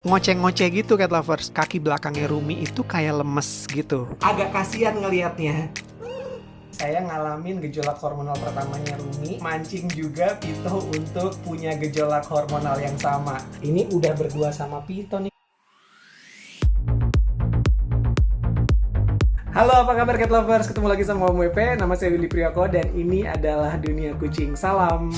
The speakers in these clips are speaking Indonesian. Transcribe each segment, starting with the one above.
ngoceh-ngoceh gitu cat lovers. Kaki belakangnya Rumi itu kayak lemes gitu. Agak kasihan ngelihatnya. Saya ngalamin gejolak hormonal pertamanya Rumi, mancing juga Pito untuk punya gejolak hormonal yang sama. Ini udah berdua sama Pito nih. Halo, apa kabar cat lovers? Ketemu lagi sama Om WP, nama saya Willy Priyoko dan ini adalah Dunia Kucing. Salam!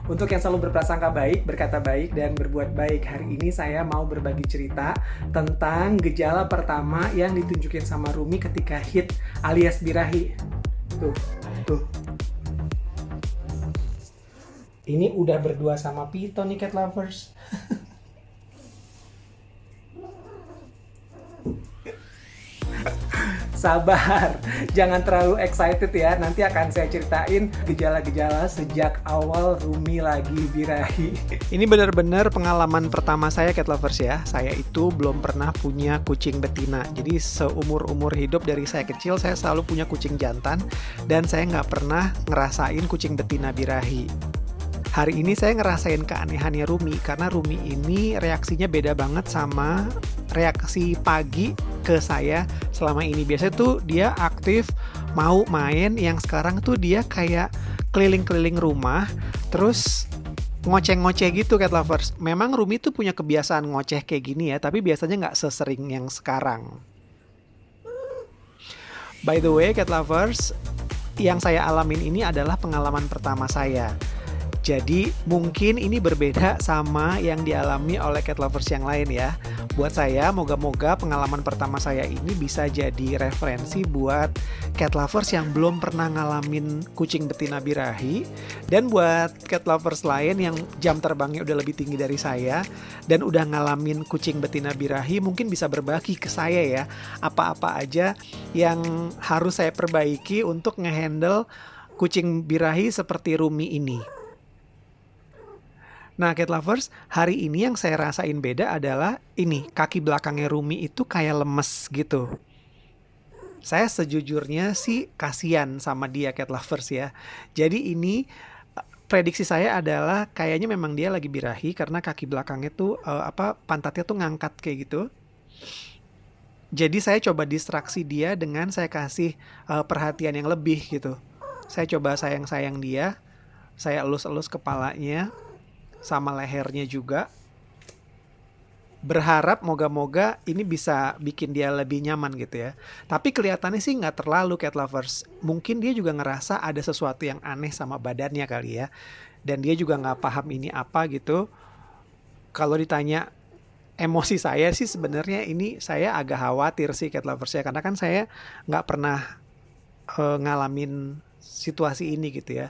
Untuk yang selalu berprasangka baik, berkata baik, dan berbuat baik, hari ini saya mau berbagi cerita tentang gejala pertama yang ditunjukin sama Rumi ketika hit alias birahi. Tuh. Ini udah berdua sama Pito nih cat lovers. Sabar, jangan terlalu excited ya. Nanti akan saya ceritain gejala-gejala sejak awal Rumi lagi birahi. Ini benar-benar pengalaman pertama saya cat lovers ya. Saya itu belum pernah punya kucing betina. Jadi seumur-umur hidup dari saya kecil saya selalu punya kucing jantan dan saya nggak pernah ngerasain kucing betina birahi. Hari ini saya ngerasain keanehannya Rumi karena Rumi ini reaksinya beda banget sama reaksi pagi ke saya selama ini. Biasanya tuh dia aktif mau main, yang sekarang tuh dia kayak keliling-keliling rumah terus ngoceh-ngoceh gitu cat lovers. Memang Rumi tuh punya kebiasaan ngoceh kayak gini ya, tapi biasanya nggak sesering yang sekarang. By the way cat lovers, yang saya alamin ini adalah pengalaman pertama saya. Jadi mungkin ini berbeda sama yang dialami oleh cat lovers yang lain ya. Buat saya, moga-moga pengalaman pertama saya ini bisa jadi referensi buat cat lovers yang belum pernah ngalamin kucing betina birahi. Dan buat cat lovers lain yang jam terbangnya udah lebih tinggi dari saya dan udah ngalamin kucing betina birahi, mungkin bisa berbagi ke saya ya. Apa-apa aja yang harus saya perbaiki untuk ngehandle kucing birahi seperti Rumi ini. Nah cat lovers, hari ini yang saya rasain beda adalah ini, kaki belakangnya Rumi itu kayak lemes gitu. Saya sejujurnya sih kasihan sama dia cat lovers ya. Jadi ini prediksi saya adalah kayaknya memang dia lagi birahi karena kaki belakangnya tuh pantatnya tuh ngangkat kayak gitu. Jadi saya coba distraksi dia dengan saya kasih perhatian yang lebih gitu. Saya coba sayang-sayang dia, saya elus-elus kepalanya sama lehernya juga, berharap moga-moga ini bisa bikin dia lebih nyaman gitu ya. Tapi kelihatannya sih nggak terlalu cat lovers. Mungkin dia juga ngerasa ada sesuatu yang aneh sama badannya kali ya. Dan dia juga nggak paham ini apa gitu. Kalau ditanya emosi saya sih sebenarnya ini saya agak khawatir sih cat lovers ya. Karena kan saya nggak pernah ngalamin situasi ini gitu ya.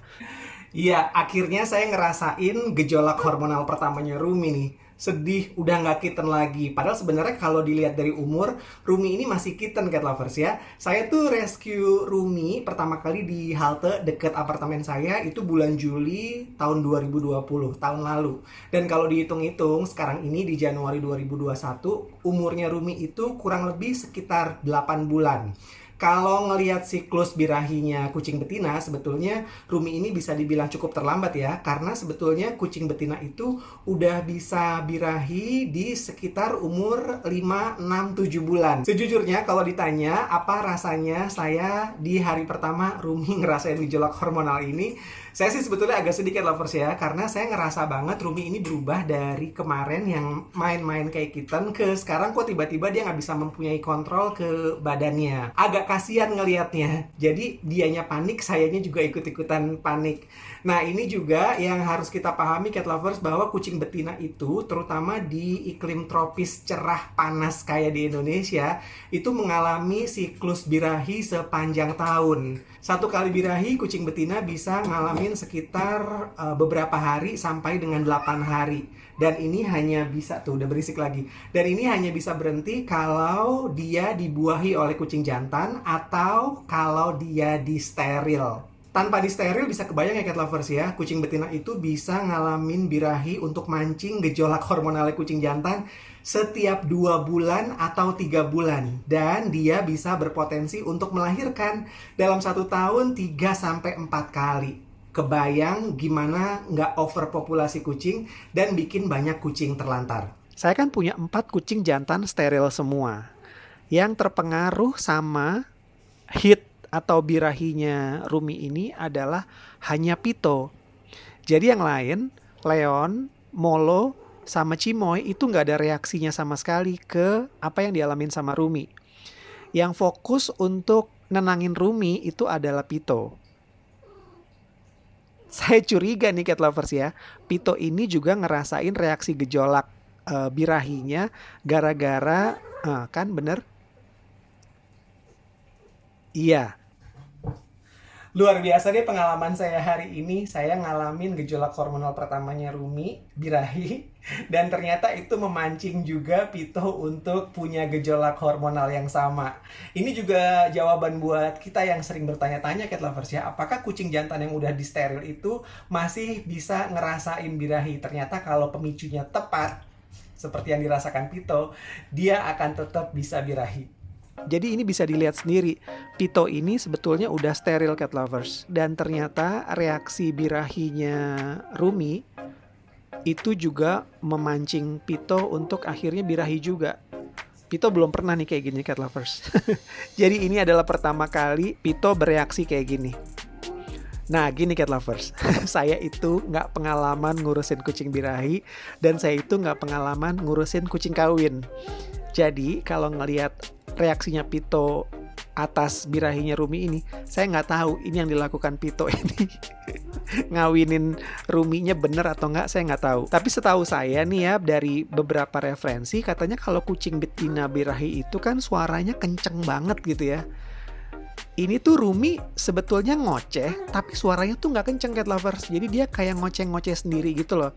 Iya, akhirnya saya ngerasain gejolak hormonal pertamanya Rumi nih. Sedih, udah nggak kitten lagi. Padahal sebenarnya kalau dilihat dari umur, Rumi ini masih kitten cat lovers ya. Saya tuh rescue Rumi pertama kali di halte deket apartemen saya itu bulan Juli tahun 2020, tahun lalu. Dan kalau dihitung-hitung, sekarang ini di Januari 2021, umurnya Rumi itu kurang lebih sekitar 8 bulan. Kalau ngelihat siklus birahinya kucing betina, sebetulnya Rumi ini bisa dibilang cukup terlambat ya. Karena sebetulnya kucing betina itu udah bisa birahi di sekitar umur 5, 6, 7 bulan. Sejujurnya kalau ditanya apa rasanya saya di hari pertama Rumi ngerasain gejolak hormonal ini, saya sih sebetulnya agak sedikit lovers ya. Karena saya ngerasa banget Rumi ini berubah dari kemarin yang main-main kayak kitten ke sekarang kok tiba-tiba dia nggak bisa mempunyai kontrol ke badannya. Agak kasihan ngelihatnya. Jadi dianya panik, sayanya juga ikut-ikutan panik. Nah ini juga yang harus kita pahami cat lovers, bahwa kucing betina itu terutama di iklim tropis cerah panas kayak di Indonesia itu mengalami siklus birahi sepanjang tahun. Satu kali birahi kucing betina bisa ngalamin sekitar beberapa hari sampai dengan 8 hari. Dan ini hanya bisa, tuh udah berisik lagi. Dan ini hanya bisa berhenti kalau dia dibuahi oleh kucing jantan atau kalau dia disteril. Tanpa disteril bisa kebayang ya cat lovers ya, kucing betina itu bisa ngalamin birahi untuk mancing gejolak hormonal kucing jantan setiap 2 bulan atau 3 bulan. Dan dia bisa berpotensi untuk melahirkan dalam 1 tahun 3-4 kali. Kebayang gimana nggak overpopulasi kucing dan bikin banyak kucing terlantar. Saya kan punya 4 kucing jantan steril semua. Yang terpengaruh sama hit atau birahinya Rumi ini adalah hanya Pito. Jadi yang lain, Leon, Molo, sama Cimoy itu nggak ada reaksinya sama sekali ke apa yang dialamin sama Rumi. Yang fokus untuk nenangin Rumi itu adalah Pito. Saya curiga nih cat lovers ya, Pito ini juga ngerasain reaksi gejolak birahinya gara-gara kan bener? Iya. Luar biasa deh pengalaman saya hari ini. Saya ngalamin gejolak hormonal pertamanya Rumi, birahi. Dan ternyata itu memancing juga Pito untuk punya gejolak hormonal yang sama. Ini juga jawaban buat kita yang sering bertanya-tanya cat lovers ya. Apakah kucing jantan yang udah disteril itu masih bisa ngerasain birahi? Ternyata kalau pemicunya tepat, seperti yang dirasakan Pito, dia akan tetap bisa birahi. Jadi ini bisa dilihat sendiri, Pito ini sebetulnya udah steril cat lovers. Dan ternyata reaksi birahinya Rumi itu juga memancing Pito untuk akhirnya birahi juga. Pito belum pernah nih kayak gini cat lovers. Jadi ini adalah pertama kali Pito bereaksi kayak gini. Nah gini cat lovers, saya itu nggak pengalaman ngurusin kucing birahi dan saya itu nggak pengalaman ngurusin kucing kawin. Jadi kalau ngelihat reaksinya Pito atas birahinya Rumi ini, saya nggak tahu ini yang dilakukan Pito ini ngawinin Ruminya bener atau nggak, saya nggak tahu. Tapi setahu saya nih ya dari beberapa referensi katanya kalau kucing betina birahi itu kan suaranya kenceng banget gitu ya. Ini tuh Rumi sebetulnya ngoceh tapi suaranya tuh nggak kenceng cat lovers. Jadi dia kayak ngoceh-ngoceh sendiri gitu loh.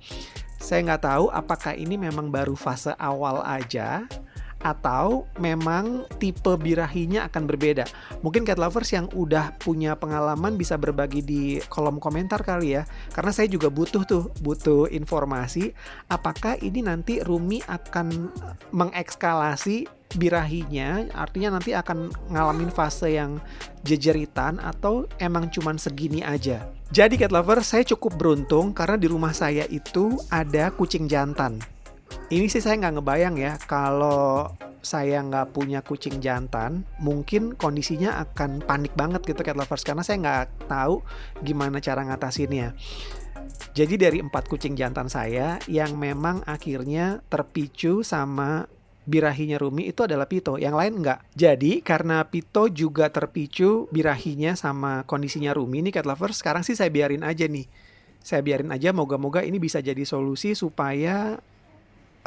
Saya nggak tahu apakah ini memang baru fase awal aja atau memang tipe birahinya akan berbeda. Mungkin cat lovers yang udah punya pengalaman bisa berbagi di kolom komentar kali ya. Karena saya juga butuh informasi apakah ini nanti Rumi akan mengekskalasi birahinya, artinya nanti akan ngalamin fase yang jejeritan atau emang cuman segini aja. Jadi cat lovers, saya cukup beruntung karena di rumah saya itu ada kucing jantan. Ini sih saya nggak ngebayang ya kalau saya nggak punya kucing jantan, mungkin kondisinya akan panik banget gitu cat lovers karena saya nggak tahu gimana cara ngatasinnya. Jadi dari 4 kucing jantan saya yang memang akhirnya terpicu sama birahinya Rumi itu adalah Pito, yang lain enggak. Jadi karena Pito juga terpicu birahinya sama kondisinya Rumi nih cat lovers, sekarang sih saya biarin aja nih. Saya biarin aja, moga-moga ini bisa jadi solusi supaya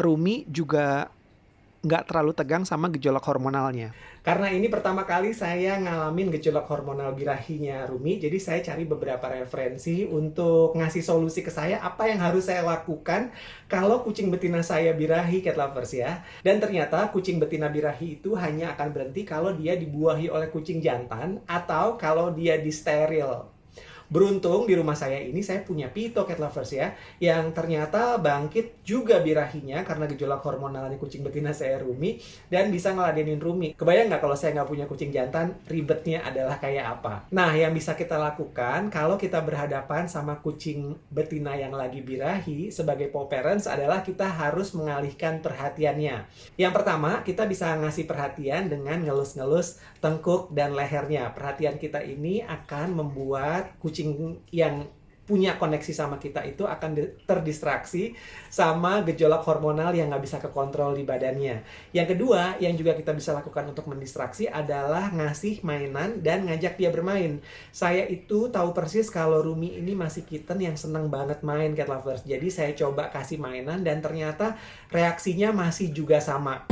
Rumi juga nggak terlalu tegang sama gejolak hormonalnya. Karena ini pertama kali saya ngalamin gejolak hormonal birahinya Rumi, jadi saya cari beberapa referensi untuk ngasih solusi ke saya apa yang harus saya lakukan kalau kucing betina saya birahi cat lovers ya. Dan ternyata kucing betina birahi itu hanya akan berhenti kalau dia dibuahi oleh kucing jantan atau kalau dia disteril. Beruntung di rumah saya ini saya punya Pito cat lovers ya, yang ternyata bangkit juga birahinya karena gejolak hormonalnya kucing betina saya Rumi dan bisa ngeladenin Rumi. Kebayang nggak kalau saya nggak punya kucing jantan, ribetnya adalah kayak apa? Nah yang bisa kita lakukan kalau kita berhadapan sama kucing betina yang lagi birahi sebagai paw parents adalah kita harus mengalihkan perhatiannya. Yang pertama kita bisa ngasih perhatian dengan ngelus-ngelus tengkuk dan lehernya. Perhatian kita ini akan membuat kucing yang punya koneksi sama kita itu akan terdistraksi sama gejolak hormonal yang nggak bisa kekontrol di badannya. Yang kedua, yang juga kita bisa lakukan untuk mendistraksi adalah ngasih mainan dan ngajak dia bermain. Saya itu tahu persis kalau Rumi ini masih kitten yang seneng banget main cat lovers. Jadi saya coba kasih mainan dan ternyata reaksinya masih juga sama.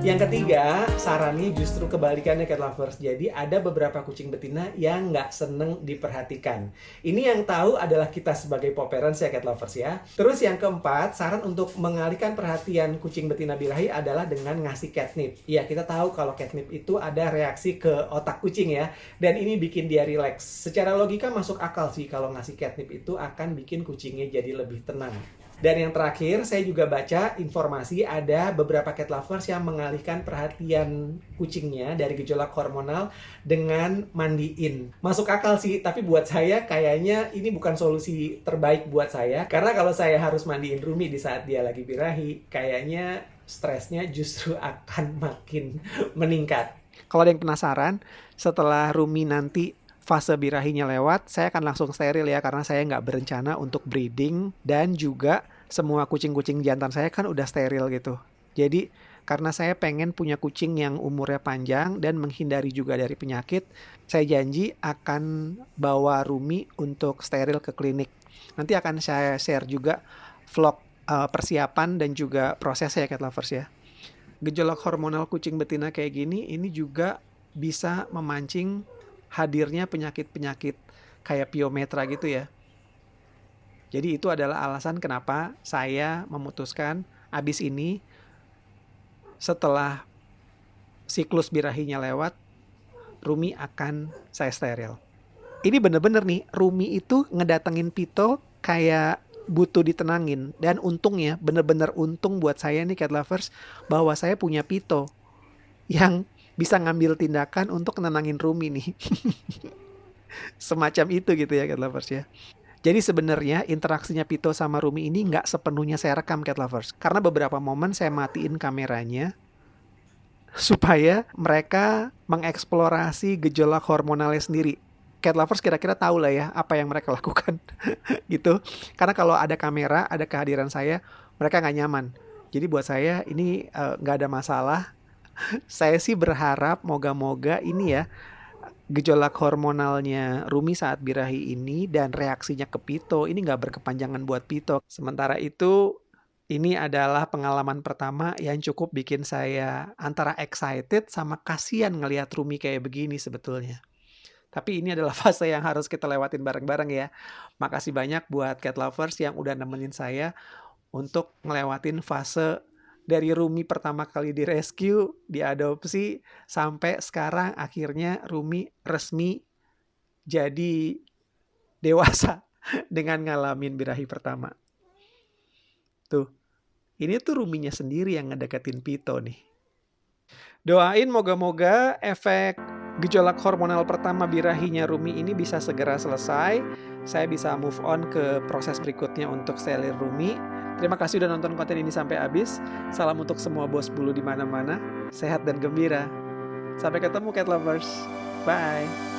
Yang ketiga, sarannya justru kebalikannya cat lovers. Jadi ada beberapa kucing betina yang nggak seneng diperhatikan. Ini yang tahu adalah kita sebagai paw parents ya cat lovers ya. Terus yang keempat, saran untuk mengalihkan perhatian kucing betina birahi adalah dengan ngasih catnip. Iya, kita tahu kalau catnip itu ada reaksi ke otak kucing ya. Dan ini bikin dia relax. Secara logika masuk akal sih kalau ngasih catnip itu akan bikin kucingnya jadi lebih tenang. Dan yang terakhir, saya juga baca informasi ada beberapa cat lovers yang mengalihkan perhatian kucingnya dari gejolak hormonal dengan mandiin. Masuk akal sih, tapi buat saya kayaknya ini bukan solusi terbaik buat saya. Karena kalau saya harus mandiin Rumi di saat dia lagi birahi, kayaknya stresnya justru akan makin meningkat. Kalau ada yang penasaran, setelah Rumi nanti fase birahinya lewat, saya akan langsung steril ya, karena saya nggak berencana untuk breeding, dan juga semua kucing-kucing jantan saya kan udah steril gitu. Jadi karena saya pengen punya kucing yang umurnya panjang dan menghindari juga dari penyakit, saya janji akan bawa Rumi untuk steril ke klinik. Nanti akan saya share juga vlog persiapan dan juga prosesnya cat lovers ya. Gejolak hormonal kucing betina kayak gini, ini juga bisa memancing hadirnya penyakit-penyakit kayak pyometra gitu ya. Jadi itu adalah alasan kenapa saya memutuskan abis ini setelah siklus birahinya lewat, Rumi akan saya steril. Ini bener-bener nih, Rumi itu ngedatengin Pito kayak butuh ditenangin. Dan untungnya, bener-bener untung buat saya nih cat lovers, bahwa saya punya Pito yang bisa ngambil tindakan untuk nenangin Rumi nih. Semacam itu gitu ya cat lovers ya. Jadi sebenarnya interaksinya Pito sama Rumi ini nggak sepenuhnya saya rekam cat lovers. Karena beberapa momen saya matiin kameranya supaya mereka mengeksplorasi gejolak hormonalnya sendiri. Cat lovers kira-kira tahu lah ya apa yang mereka lakukan gitu. Karena kalau ada kamera, ada kehadiran saya, mereka nggak nyaman. Jadi buat saya ini nggak ada masalah. Saya sih berharap moga-moga ini ya, gejolak hormonalnya Rumi saat birahi ini dan reaksinya ke Pito ini nggak berkepanjangan buat Pito. Sementara itu ini adalah pengalaman pertama yang cukup bikin saya antara excited sama kasihan ngelihat Rumi kayak begini sebetulnya. Tapi ini adalah fase yang harus kita lewatin bareng-bareng ya. Makasih banyak buat cat lovers yang udah nemenin saya untuk ngelewatin fase dari Rumi pertama kali direscue, diadopsi, sampai sekarang akhirnya Rumi resmi jadi dewasa dengan ngalamin birahi pertama. Tuh, ini tuh Ruminya sendiri yang ngedeketin Pito nih. Doain moga-moga efek gejolak hormonal pertama birahinya Rumi ini bisa segera selesai. Saya bisa move on ke proses berikutnya untuk steril Rumi. Terima kasih udah nonton konten ini sampai habis. Salam untuk semua bos bulu di mana-mana. Sehat dan gembira. Sampai ketemu cat lovers. Bye.